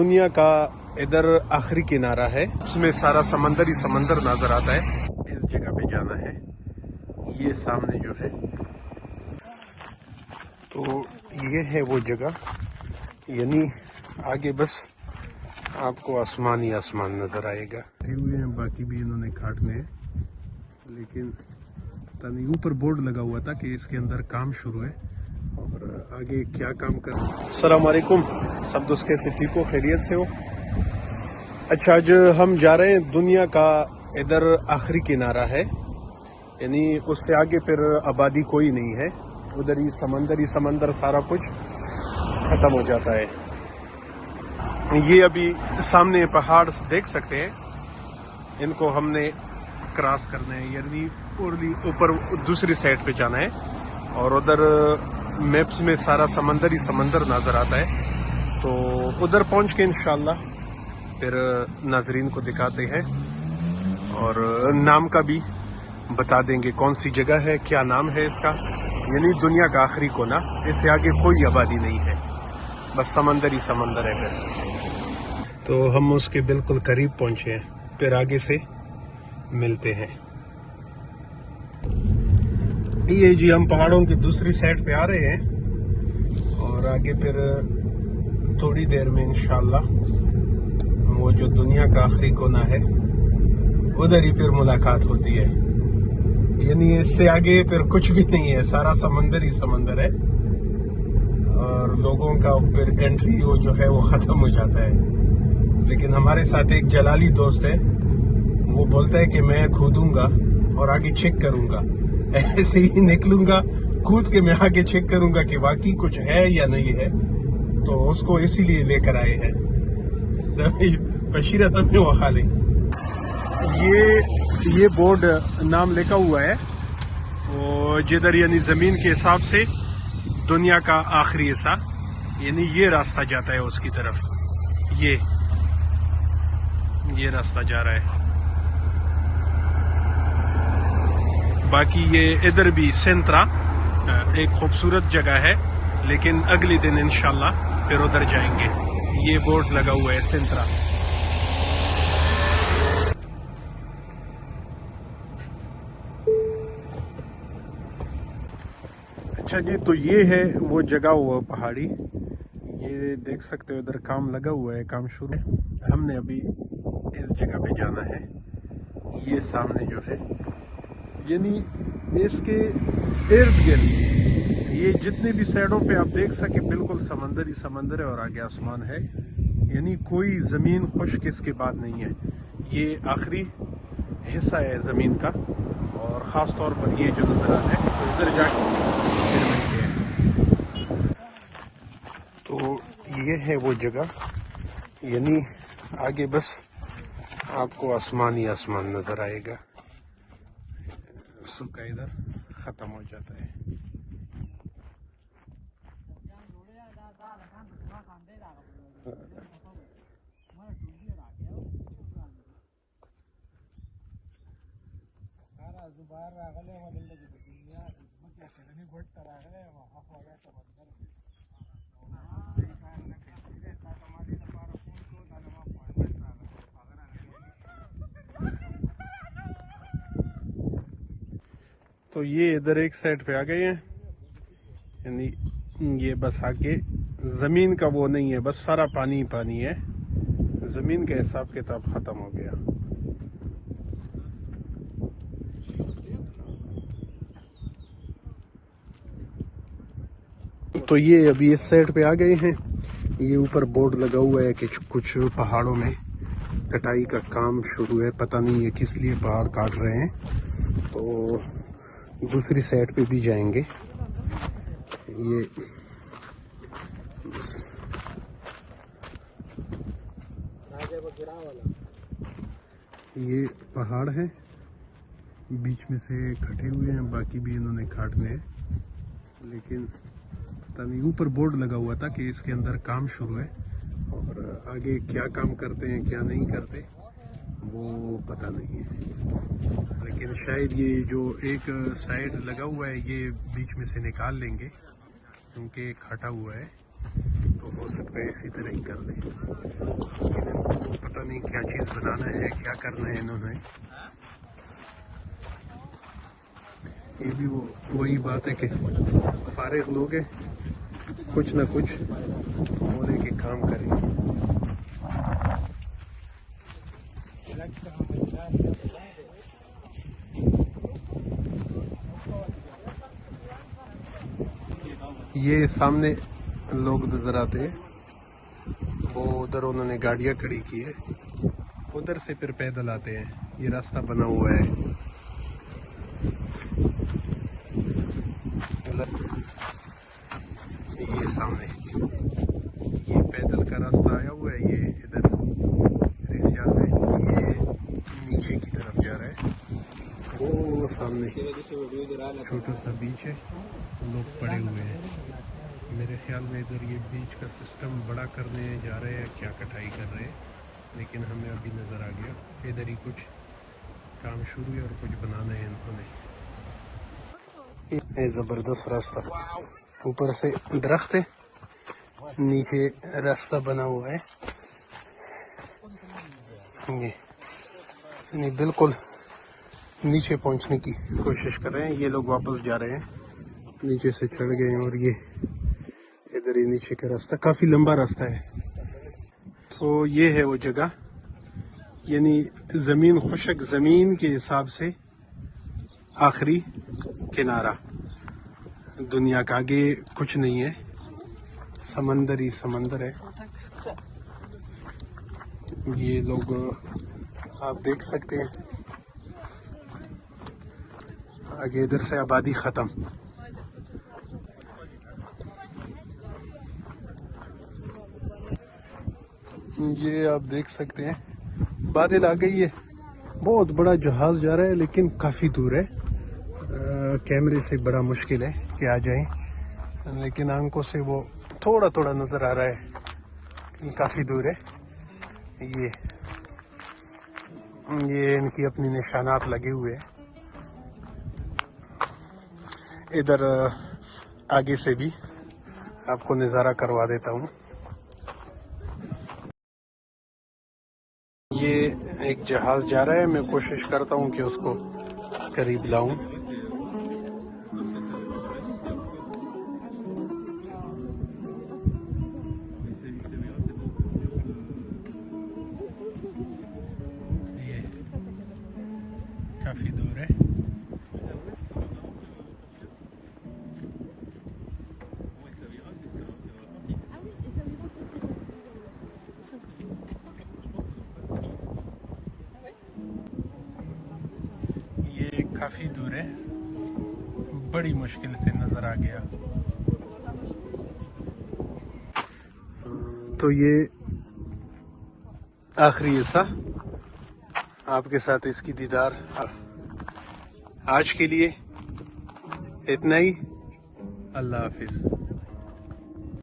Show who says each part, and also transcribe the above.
Speaker 1: दुनिया का इधर आखिरी किनारा है, उसमें सारा समंदर ही समंदर नजर आता है। इस जगह पे जाना है, ये सामने जो है, तो ये है वो जगह, यानी आगे बस आपको आसमान ही आसमान नजर आएगा। हुए हैं बाकी भी इन्होंने काटने हैं, लेकिन पता नहीं, ऊपर बोर्ड लगा हुआ था कि इसके अंदर काम शुरू है और आगे क्या काम कर। अस्सलाम वालेकुम, सब दोस्त कैसे, ठीक हो, खैरियत से हो? अच्छा, आज हम जा रहे हैं, दुनिया का इधर आखिरी किनारा है, यानी उससे आगे फिर आबादी कोई नहीं है, उधर ही समंदर सारा कुछ खत्म हो जाता है। ये अभी सामने पहाड़ देख सकते हैं, इनको हमने क्रॉस करना है, यानी ऊपर दूसरी साइड पे जाना है और उधर मैप्स में सारा समंदर ही समंदर नजर आता है। तो उधर पहुंच के इंशाल्लाह फिर नाजरीन को दिखाते हैं और नाम का भी बता देंगे, कौन सी जगह है, क्या नाम है इसका, यानी दुनिया का आखिरी कोना, इससे आगे कोई आबादी नहीं है, बस समंदर ही समंदर है। फिर तो हम उसके बिल्कुल करीब पहुंचे हैं, फिर आगे से मिलते हैं। ये जी, हम पहाड़ों की दूसरी साइड पे आ रहे हैं और आगे फिर थोड़ी देर में इंशाल्लाह वो जो दुनिया का आखिरी कोना है उधर ही फिर मुलाकात होती है, यानी इससे आगे फिर कुछ भी नहीं है, सारा समंदर ही समंदर है और लोगों का फिर एंट्री वो जो है वो खत्म हो जाता है। लेकिन हमारे साथ एक जलाली दोस्त है, वो बोलता है कि मैं कूदूंगा और आगे चेक करूंगा, ऐसे ही निकलूंगा, कूद के मैं आगे चेक करूंगा कि वाकई कुछ है या नहीं है, तो उसको इसीलिए लेकर आए हैं। बशीरा तब में खाली ये बोर्ड नाम लिखा हुआ है, वो जिधर यानी जमीन के हिसाब से दुनिया का आखिरी हिस्सा, यानी ये रास्ता जाता है उसकी तरफ, ये रास्ता जा रहा है। बाकी ये इधर भी सेंट्रा एक खूबसूरत जगह है, लेकिन अगले दिन इंशाल्लाह फिर उधर जाएंगे। ये बोर्ड लगा हुआ है सेंट्रा। अच्छा जी, तो ये है वो जगह, वो पहाड़ी, ये देख सकते हो, इधर काम लगा हुआ है, काम शुरू है। हमने अभी इस जगह पे जाना है, ये सामने जो है, यानी इसके इर्द गिर्द ये जितने भी साइडों पे आप देख सके बिल्कुल समंदर ही समंदर है और आगे आसमान है, यानी कोई जमीन खुश्क इसके बाद नहीं है। ये आखिरी हिस्सा है जमीन का और खास तौर पर ये जो नजर आता है, तो इधर जाके फिर मिलते हैं। तो ये है वो जगह, यानी आगे बस आपको आसमान ही आसमान नजर आएगा, सूखा इधर खत्म हो जाता है। तो ये इधर एक साइड पे आ गए हैं, यानी ये बस आगे जमीन का वो नहीं है, बस सारा पानी ही पानी है, जमीन का हिसाब किताब खत्म हो गया। तो ये अभी इस साइड पे आ गए हैं, ये ऊपर बोर्ड लगा हुआ है कि कुछ पहाड़ों में कटाई का काम शुरू है, पता नहीं है किस लिए पहाड़ काट रहे हैं, तो दूसरी साइड पे भी जाएंगे। ये पहाड़ है, बीच में से कटे हुए हैं, बाकी भी इन्होंने काटने हैं, लेकिन पता नहीं, ऊपर बोर्ड लगा हुआ था कि इसके अंदर काम शुरू है और आगे क्या काम करते हैं क्या नहीं करते वो पता नहीं है, लेकिन शायद ये जो एक साइड लगा हुआ है ये बीच में से निकाल लेंगे क्योंकि खटा हुआ है। तो हो सकता है इसी तरह ही कर ले, लेकिन इनको पता नहीं क्या चीज़ बनाना है, क्या करना है इन्होंने। ये भी वही बात है कि फारिग लोग हैं, कुछ ना कुछ बोले के काम करें। ये सामने लोग नजर आते हैं, वो उधर उन्होंने गाड़ियां खड़ी की है, उधर से फिर पैदल आते हैं। ये रास्ता बना हुआ है, ये सामने ये पैदल का रास्ता आया हुआ है। ये इधर मेरे ख्याल में ये नीचे की तरफ जा रहा है। वो सामने छोटा सा बीच है, लोग पड़े हुए हैं। मेरे ख्याल में इधर ये बीच का सिस्टम बड़ा करने जा रहे हैं, क्या कटाई कर रहे हैं, लेकिन हमें अभी नज़र आ गया इधर ही कुछ काम शुरू है और कुछ बनाना है इन्होंने। ये ज़बरदस्त रास्ता, ऊपर से दरख्त है, नीचे रास्ता बना हुआ है। ये बिल्कुल नीचे पहुंचने की कोशिश कर रहे हैं। ये लोग वापस जा रहे हैं, नीचे से चढ़ गए हैं और ये इधर ही नीचे का रास्ता, काफ़ी लंबा रास्ता है। तो ये है वो जगह, यानी ज़मीन खुशक ज़मीन के हिसाब से आखिरी किनारा, दुनिया का आगे कुछ नहीं है, समंदर ही समंदर है। ये लोग आप देख सकते हैं, आगे इधर से आबादी ख़त्म। ये आप देख सकते हैं, बादल आ गई है, बहुत बड़ा जहाज जा रहा है, लेकिन काफ़ी दूर है। कैमरे से बड़ा मुश्किल है कि आ जाए, लेकिन आंखों से वो थोड़ा थोड़ा नज़र आ रहा है, काफ़ी दूर है। ये इनकी अपनी निशानात लगे हुए हैं। इधर आगे से भी आपको नज़ारा करवा देता हूँ। ये एक जहाज जा रहा है, मैं कोशिश करता हूँ कि उसको करीब लाऊं। ये काफी दूर है। काफ़ी दूर है, बड़ी मुश्किल से नज़र आ गया। तो ये आखिरी हिस्सा आपके साथ इसकी दीदार। आज के लिए इतना ही, अल्लाह हाफिज़।